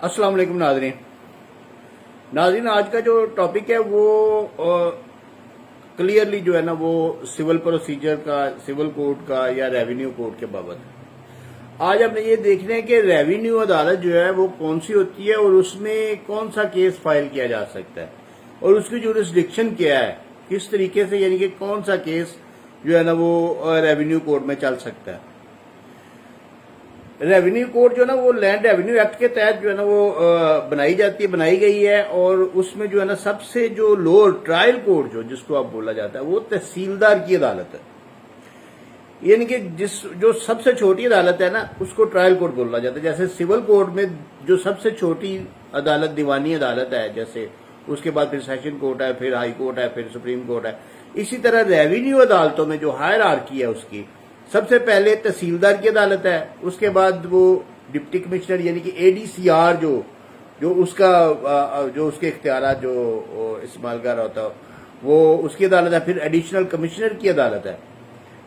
अस्सलाम वालेकुम नाज़रीन, आज का जो टॉपिक है वो क्लियरली जो है ना वो सिविल प्रोसीजर का, सिविल कोड का या रेवेन्यू कोड के बाबत। आज हमने ये देखना है कि रेवेन्यू अदालत जो है वो कौन सी होती है और उसमें कौन सा केस फाइल किया जा सकता है और उसकी जुरिस्डिक्शन क्या है, किस तरीके से, यानी कि कौन सा केस जो है ना वो रेवेन्यू कोड में चल सकता है। रेवेन्यू कोड जो है ना वो लैंड रेवेन्यू एक्ट के तहत जो है ना वो बनाई गई है और उसमें जो है ना सबसे जो लोअर ट्रायल कोर्ट जिसको आप बोला जाता है वो तहसीलदार की अदालत है। यानी कि जो सबसे छोटी अदालत है ना उसको ट्रायल कोर्ट बोला जाता है। जैसे सिविल कोर्ट में जो सबसे छोटी अदालत दीवानी अदालत है, जैसे उसके बाद फिर सेशन कोर्ट है, फिर हाई कोर्ट है, फिर सुप्रीम कोर्ट है। इसी तरह रेवेन्यू अदालतों में जो हायरार्की है उसकी सबसे पहले तहसीलदार की अदालत है, उसके बाद वो डिप्टी कमिश्नर यानी कि एडीसीआर जो उसके इख्तियारात जो इस्तेमाल कर रहा होता है वो उसकी अदालत है, फिर एडिशनल कमिश्नर की अदालत है,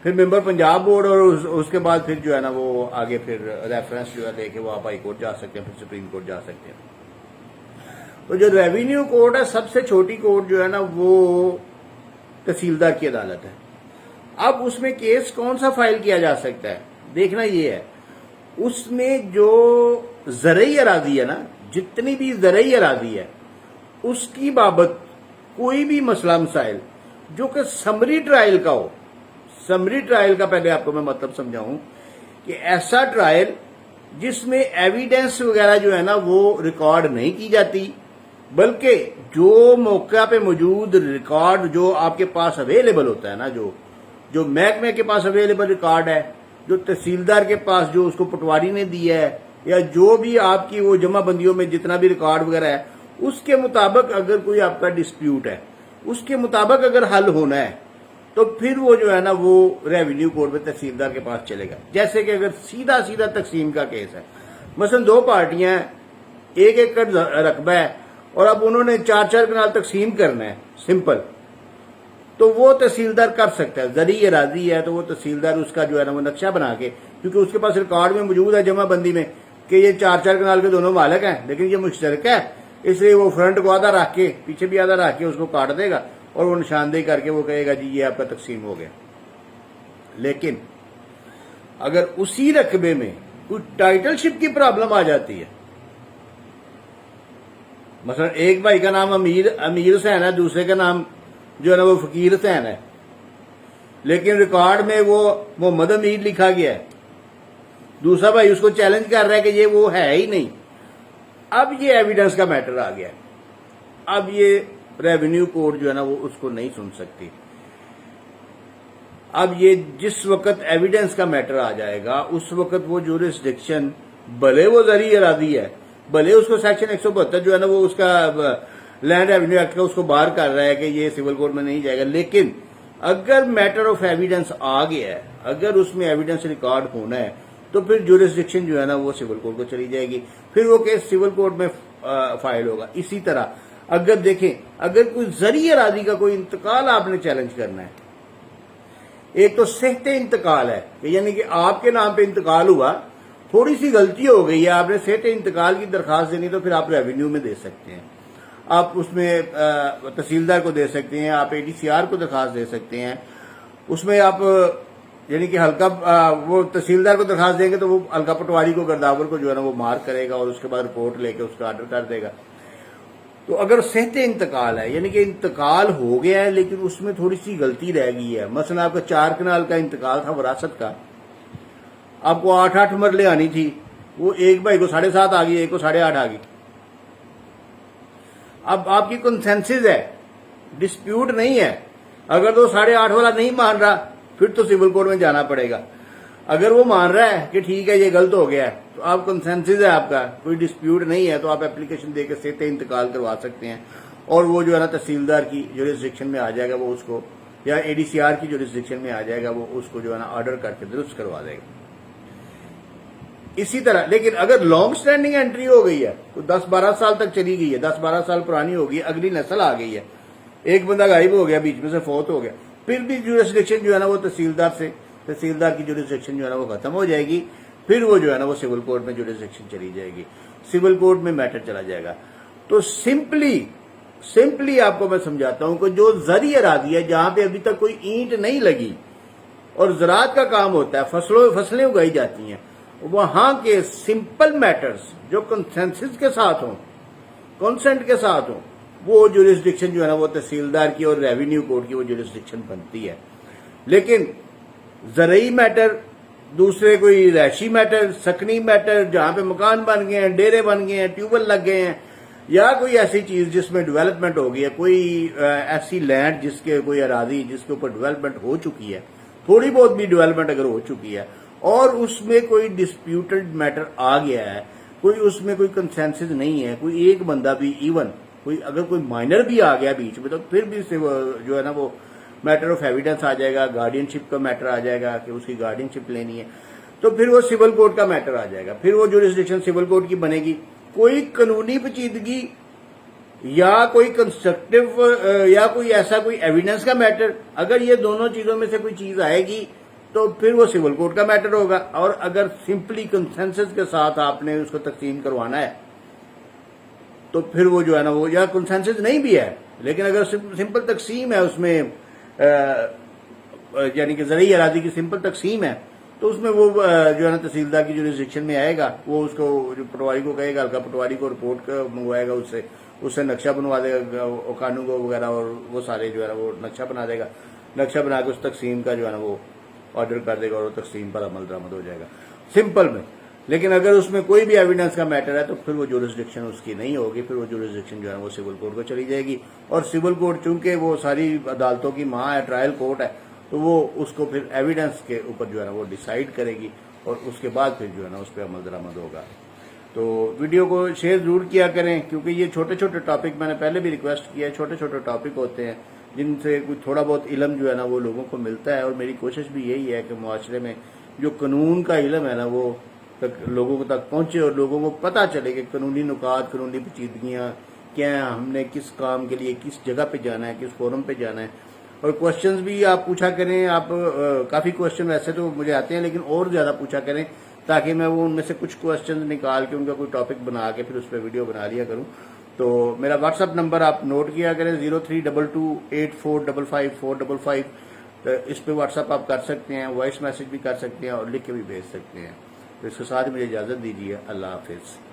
फिर मेंबर पंजाब बोर्ड और उसके बाद फिर जो है ना वो आगे फिर रेफरेंस जो है लेके वो आप हाई कोर्ट जा सकते हैं, फिर सुप्रीम कोर्ट जा सकते हैं। तो जो रेवेन्यू कोर्ट है सबसे छोटी कोर्ट जो है ना वो तहसीलदार की अदालत है। अब उसमें केस कौन सा फाइल किया जा सकता है, देखना ये है उसमें जो ज़रई अराजी है ना, जितनी भी ज़रई अराजी है उसकी बाबत कोई भी मसला मसाइल जो कि समरी ट्रायल का हो। समरी ट्रायल का पहले आपको मैं मतलब समझाऊं कि ऐसा ट्रायल जिसमें एविडेंस वगैरह जो है ना वो रिकॉर्ड नहीं की जाती, बल्कि जो मौका पे मौजूद रिकॉर्ड जो आपके पास अवेलेबल होता है ना, जो महकमे के पास अवेलेबल रिकॉर्ड है, जो तहसीलदार के पास जो उसको पटवारी ने दिया है, या जो भी आपकी वो जमाबंदियों में जितना भी रिकॉर्ड वगैरह है, उसके मुताबिक अगर कोई आपका डिस्प्यूट है, उसके मुताबिक अगर हल होना है तो फिर वो जो है ना वो रेवेन्यू कोर्ट में तहसीलदार के पास चलेगा। जैसे कि अगर सीधा सीधा तकसीम का केस है, मसलन दो पार्टियां हैं, एक एकड़ रकबा है और अब उन्होंने 4-4 कनाल तकसीम करना है, सिंपल, तो वो तहसीलदार कर सकता है। ज़री अराजी है तो वो तहसीलदार उसका जो है ना वो नक्शा बना के, क्योंकि उसके पास रिकॉर्ड में मौजूद है जमाबंदी में कि ये 4-4 कनाल के दोनों मालिक हैं, लेकिन ये मुश्तरक है, इसलिए वो फ्रंट को आधा रख के पीछे भी आधा रख के उसको काट देगा और वो निशानदेही करके वो कहेगा जी ये आपका तकसीम हो गया। लेकिन अगर उसी रकबे में कोई टाइटलशिप की प्रॉब्लम आ जाती है, मसलन एक भाई का नाम अमीर हुसैन है, दूसरे का नाम जो है ना वो फकीर हुसैन है, लेकिन रिकॉर्ड में वो मोहम्मद अमीर लिखा गया है, दूसरा भाई उसको चैलेंज कर रहा है कि ये वो है ही नहीं। अब ये एविडेंस का मैटर आ गया, अब ये रेवेन्यू कोर्ट जो है ना वो उसको नहीं सुन सकती। अब ये जिस वक्त एविडेंस का मैटर आ जाएगा उस वक्त वो जुरिस्डिक्शन, भले वो ज़री अरादी है, भले उसको सेक्शन 172 जो है ना वो उसका लैंड रेवेन्यू एक्ट का उसको बाहर कर रहा है कि ये सिविल कोर्ट में नहीं जाएगा, लेकिन अगर मैटर ऑफ एविडेंस आ गया है, अगर उसमें एविडेंस रिकॉर्ड होना है तो फिर जुरिस्डिक्शन जो है ना वो सिविल कोर्ट को चली जाएगी, फिर वो केस सिविल कोर्ट में फाइल होगा। इसी तरह अगर देखें, अगर कोई ज़री अरादी का कोई इंतकाल आपने चैलेंज करना है, एक तो सेहते इंतकाल है कि यानी कि आपके नाम पे इंतकाल हुआ, थोड़ी सी गलती हो गई है, आपने सेहते इंतकाल की दरखास्त देनी, तो फिर आप रेवेन्यू में दे सकते हैं, आप उसमें तहसीलदार को दे सकते हैं, आप एडीसीआर को दरखास्त दे सकते हैं। उसमें आप यानी कि हल्का वो तहसीलदार को दरखास्त देंगे तो वो हल्का पटवारी को, गर्दावर को जो है ना वो मार्क करेगा और उसके बाद रिपोर्ट लेके उसका ऑर्डर कर देगा। तो अगर सेहते इंतकाल है यानी कि इंतकाल हो गया है लेकिन उसमें थोड़ी सी गलती रह गई है, मसलन आपका 4 कनाल का इंतकाल था वरासत का, आपको 8-8 मरले आनी थी, वो एक भाई को 7.5 आ गई, एक को 8.5 आ गई। अब आपकी कंसेंसस है, डिस्प्यूट नहीं है। अगर तो 8.5 वाला नहीं मान रहा फिर तो सिविल कोर्ट में जाना पड़ेगा। अगर वो मान रहा है कि ठीक है ये गलत हो गया है तो आप कंसेंसस है, आपका कोई डिस्प्यूट नहीं है, तो आप एप्लीकेशन देकर सेहते इंतकाल करवा सकते हैं और वो जो है ना तहसीलदार की जुरिस्डिक्शन में आ जाएगा, वो उसको, या एडीसीआर की जुरिस्डिक्शन में आ जाएगा, वो उसको जो है ना ऑर्डर करके दुरुस्त करवा देगा। इसी तरह लेकिन अगर लॉन्ग स्टैंडिंग एंट्री हो गई है तो 10-12 साल तक चली गई है, 10-12 साल पुरानी हो गई, अगली नस्ल आ गई है, एक बंदा गायब हो गया, बीच में से फौत हो गया, फिर भी जुरिस्डिक्शन जो है ना वो तहसीलदार की जुरिस्डिक्शन जो है ना वो खत्म हो जाएगी, फिर वो जो है ना वो सिविल कोर्ट में जुरिस्डिक्शन चली जाएगी। सिविल कोड में मैटर चला जाएगा। तो सिंपली आपको मैं समझाता हूं कि जो ज़री अरादी है, जहां पे अभी तक कोई ईंट नहीं लगी और ज़राअत का काम होता है, फसलें उगाई जाती हैं, वहां के सिंपल मैटर्स जो कंसेंसस के साथ हों, कॉन्सेंट के साथ हों, वो जुरिस्डिक्शन जो है ना वो तहसीलदार की और रेवेन्यू कोर्ट की वो जुरिस्डिक्शन बनती है। लेकिन ज़रई मैटर, दूसरे कोई रैशी मैटर, सकनी मैटर, जहां पे मकान बन गए हैं, डेरे बन गए हैं, ट्यूबवेल लग गए हैं, या कोई ऐसी चीज जिसमें डेवलपमेंट हो गई है, कोई ऐसी लैंड जिसके कोई अरादी जिसके ऊपर डेवलपमेंट हो चुकी है, थोड़ी बहुत भी डेवलपमेंट अगर हो चुकी है और उसमें कोई डिस्प्यूटेड मैटर आ गया है, कोई उसमें कोई कंसेंसस नहीं है, कोई एक बंदा भी, इवन कोई अगर कोई माइनर भी आ गया बीच में, तो फिर भी से जो है ना वो मैटर ऑफ एविडेंस आ जाएगा, गार्डियनशिप का मैटर आ जाएगा कि उसकी गार्डियनशिप लेनी है, तो फिर वो सिविल कोर्ट का मैटर आ जाएगा, फिर वो जुरिस्डिक्शन सिविल कोर्ट की बनेगी। कोई कानूनी पेचीदगी या कोई कंस्ट्रक्टिव या कोई ऐसा कोई एविडेंस का मैटर, अगर ये दोनों चीजों में से कोई चीज आएगी तो फिर वो सिविल कोर्ट का मैटर होगा। और अगर सिंपली कंसेंसस के साथ आपने उसको तकसीम करवाना है तो फिर वो जो है ना वो, या कंसेंसस नहीं भी है लेकिन अगर सिंपल तकसीम है उसमें, यानी कि ज़रई अरादी की सिंपल तकसीम है, तो उसमें वो जो है ना तहसीलदार की जुरिस्डिक्शन में आएगा, वो उसको जो पटवारी को कहेगा, हल्का पटवारी को रिपोर्ट मंगवाएगा, उससे नक्शा बनवा देगा कानून को वगैरह, और वो सारे जो है ना वो नक्शा बना देगा, नक्शा बना के उस तकसीम का जो है ना वो ऑर्डर कर देगा और तकसीम पर अमल दरामद हो जाएगा सिंपल में। लेकिन अगर उसमें कोई भी एविडेंस का मैटर है तो फिर वो जुरिस्डिक्शन उसकी नहीं होगी, फिर वो जुरिस्डिक्शन जो है वो सिविल कोर्ट को चली जाएगी। और सिविल कोर्ट चूंकि वो सारी अदालतों की माँ है, ट्रायल कोर्ट है, तो वो उसको फिर एविडेंस के ऊपर जो है ना वो डिसाइड करेगी और उसके बाद फिर जो है ना उस पर अमल दरामद होगा। तो वीडियो को शेयर जरूर किया करें, क्योंकि ये छोटे छोटे टॉपिक, मैंने पहले भी रिक्वेस्ट किया है, छोटे छोटे टॉपिक होते हैं जिनसे कुछ थोड़ा बहुत इल्म जो है ना वो लोगों को मिलता है। और मेरी कोशिश भी यही है कि मुआशरे में जो कानून का इल्म है ना वो तक लोगों तक पहुंचे और लोगों को पता चले कि कानूनी नुकात, कानूनी पेचीदगियाँ क्या हैं, हमने किस काम के लिए किस जगह पे जाना है, किस फोरम पे जाना है। और क्वेश्चंस भी आप पूछा करें, आप काफ़ी क्वेश्चन वैसे तो मुझे आते हैं लेकिन और ज़्यादा पूछा करें, ताकि मैं वो उनमें से कुछ क्वेश्चन निकाल के उनका कोई टॉपिक बना के फिर उस पर वीडियो बना लिया करूँ। तो मेरा व्हाट्सअप नंबर आप नोट किया करें, 0322845555। तो इस पर व्हाट्सअप आप कर सकते हैं, वॉइस मैसेज भी कर सकते हैं और लिख के भी भेज सकते हैं। तो इसके साथ मुझे इजाज़त दीजिए। अल्लाह हाफिज़।